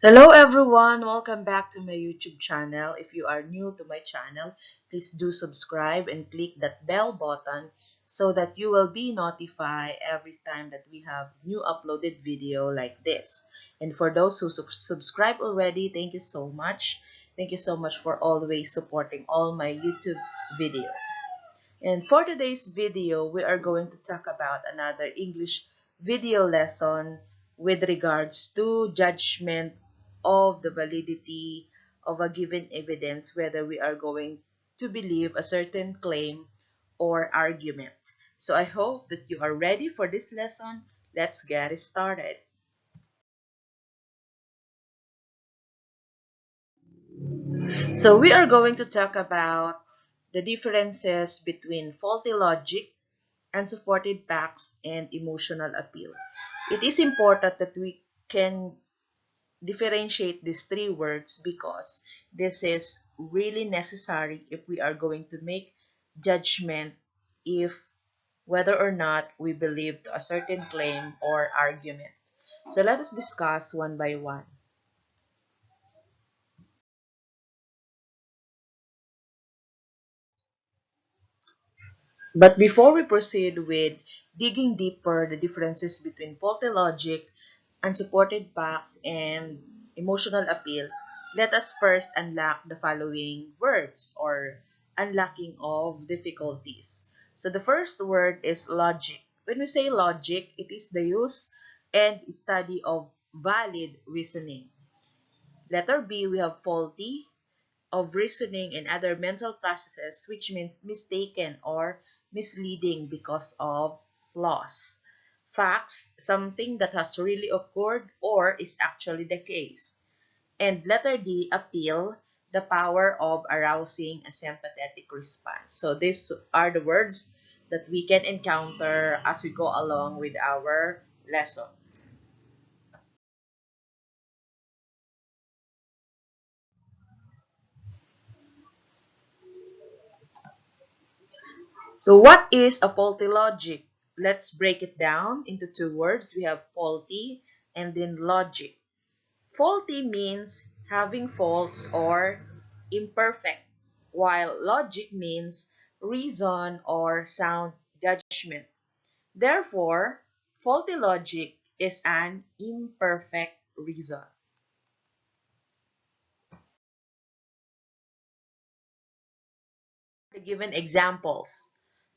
Hello everyone, welcome back to my YouTube channel. If you are new to my channel, please do subscribe and click that bell button so that you will be notified every time that we have new uploaded video like this. And for those who subscribe already, thank you so much. Thank you so much for always supporting all my YouTube videos. And for today's video, we are going to talk about another English video lesson with regards to judgment of the validity of a given evidence, whether we are going to believe a certain claim or argument. So I hope that you are ready for this lesson. Let's get started. So we are going to talk about the differences between faulty logic, unsupported facts, and emotional appeal. It is important that we can differentiate these three words because this is really necessary if we are going to make judgment if whether or not we believe to a certain claim or argument. So let us discuss one by one. But before we proceed with digging deeper the differences between faulty logic, unsupported facts, and emotional appeal, let us first unlock the following words or unlocking of difficulties. So the first word is logic. When we say logic, it is the use and study of valid reasoning. Letter B, we have faulty, of reasoning and other mental processes, which means mistaken or misleading because of flaws. Facts, something that has really occurred or is actually the case. And letter D, appeal, the power of arousing a sympathetic response. So these are the words that we can encounter as we go along with our lesson. So what is a faulty logic? Let's break it down into two words. We have faulty and then logic. Faulty means having faults or imperfect, while logic means reason or sound judgment. Therefore, faulty logic is an imperfect reason. The given examples.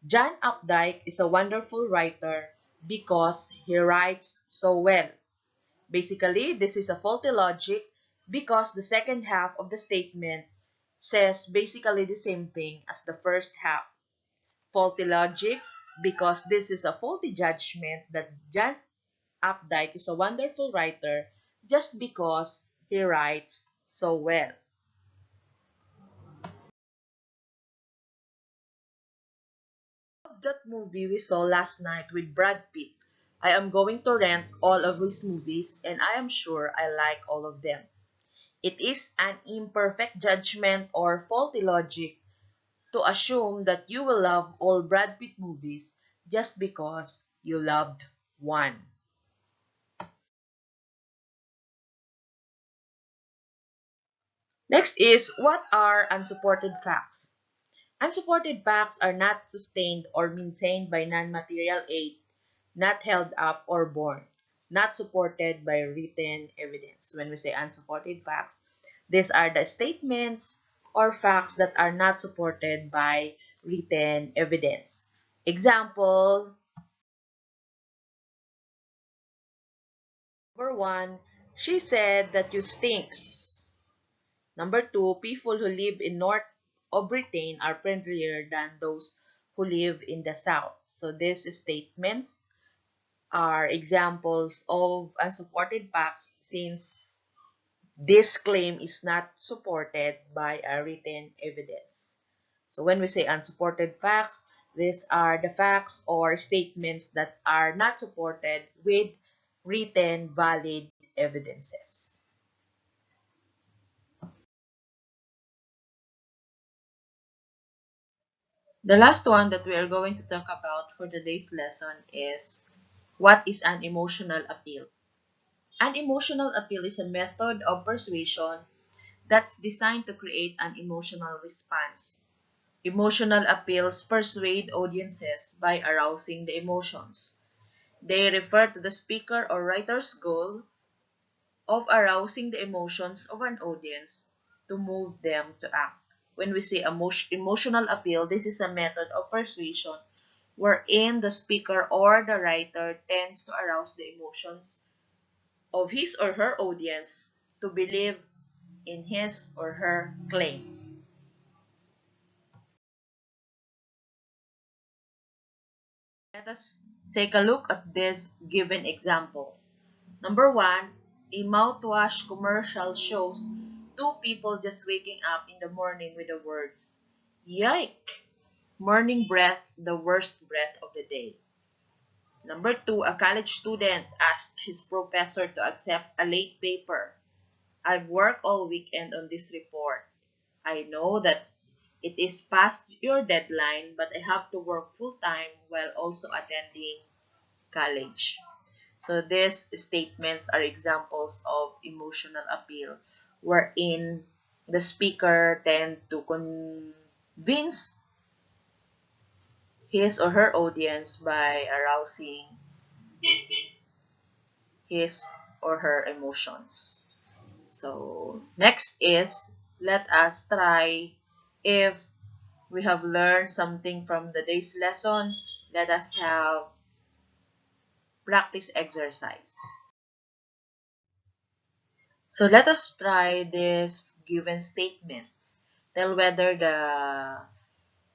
John Updike is a wonderful writer because he writes so well. Basically, this is a faulty logic because the second half of the statement says basically the same thing as the first half. Faulty logic because this is a faulty judgment that John Updike is a wonderful writer just because he writes so well. That movie we saw last night with Brad Pitt. I am going to rent all of his movies and I am sure I like all of them. It is an imperfect judgment or faulty logic to assume that you will love all Brad Pitt movies just because you loved one. Next is, what are unsupported facts? Unsupported facts are not sustained or maintained by non-material aid, not held up or borne, not supported by written evidence. When we say unsupported facts, these are the statements or facts that are not supported by written evidence. Example, number one, she said that you stinks. Number two, people who live in North of Britain are friendlier than those who live in the South. So these statements are examples of unsupported facts since this claim is not supported by a written evidence. So when we say unsupported facts, these are the facts or statements that are not supported with written valid evidences. The last one that we are going to talk about for today's lesson is, what is an emotional appeal? An emotional appeal is a method of persuasion that's designed to create an emotional response. Emotional appeals persuade audiences by arousing the emotions. They refer to the speaker or writer's goal of arousing the emotions of an audience to move them to act. When we say emotional appeal, this is a method of persuasion wherein the speaker or the writer tends to arouse the emotions of his or her audience to believe in his or her claim. Let us take a look at these given examples. Number one, a mouthwash commercial shows two people just waking up in the morning with the words, "Yike! Morning breath, the worst breath of the day." Number two, a college student asked his professor to accept a late paper. "I've worked all weekend on this report. I know that it is past your deadline, but I have to work full-time while also attending college." So these statements are examples of emotional appeal wherein the speaker tend to convince his or her audience by arousing his or her emotions. So next is, let us try, if we have learned something from the day's lesson, let us have practice exercise. So let us try this given statements. Tell whether the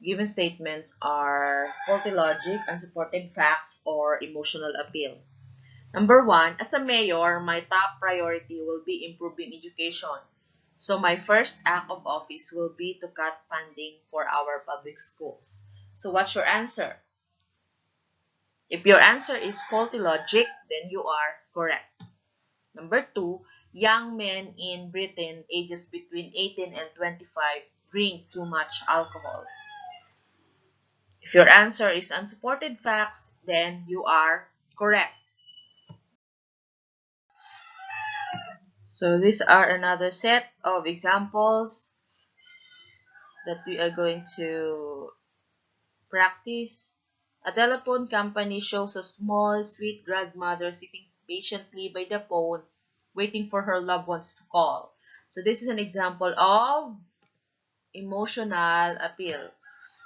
given statements are faulty logic, unsupported facts, or emotional appeal. Number one, as a mayor, my top priority will be improving education. So my first act of office will be to cut funding for our public schools. So what's your answer? If your answer is faulty logic, then you are correct. Number two, young men in Britain ages between 18 and 25 drink too much alcohol. If your answer is unsupported facts, then you are correct. So these are another set of examples that we are going to practice. A telephone company shows a small, sweet grandmother sitting patiently by the phone, waiting for her loved ones to call. So this is an example of emotional appeal.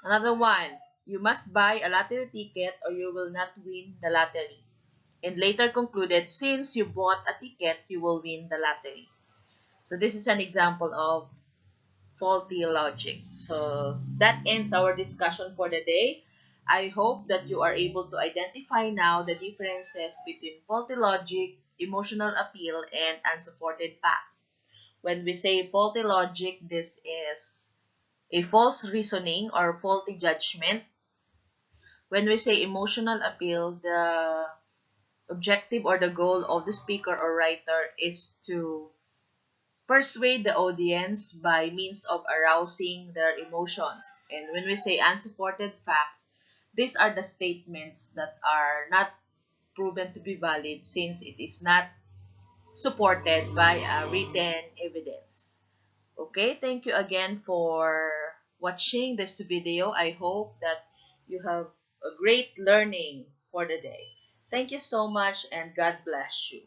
Another one, you must buy a lottery ticket or you will not win the lottery. And later concluded, since you bought a ticket, you will win the lottery. So this is an example of faulty logic. So that ends our discussion for the day. I hope that you are able to identify now the differences between faulty logic, emotional appeal, and unsupported facts. When we say faulty logic, this is a false reasoning or faulty judgment. When we say emotional appeal, the objective or the goal of the speaker or writer is to persuade the audience by means of arousing their emotions. And when we say unsupported facts, these are the statements that are not proven to be valid since it is not supported by a written evidence. Okay, thank you again for watching this video. I hope that you have a great learning for the day. Thank you so much and God bless you.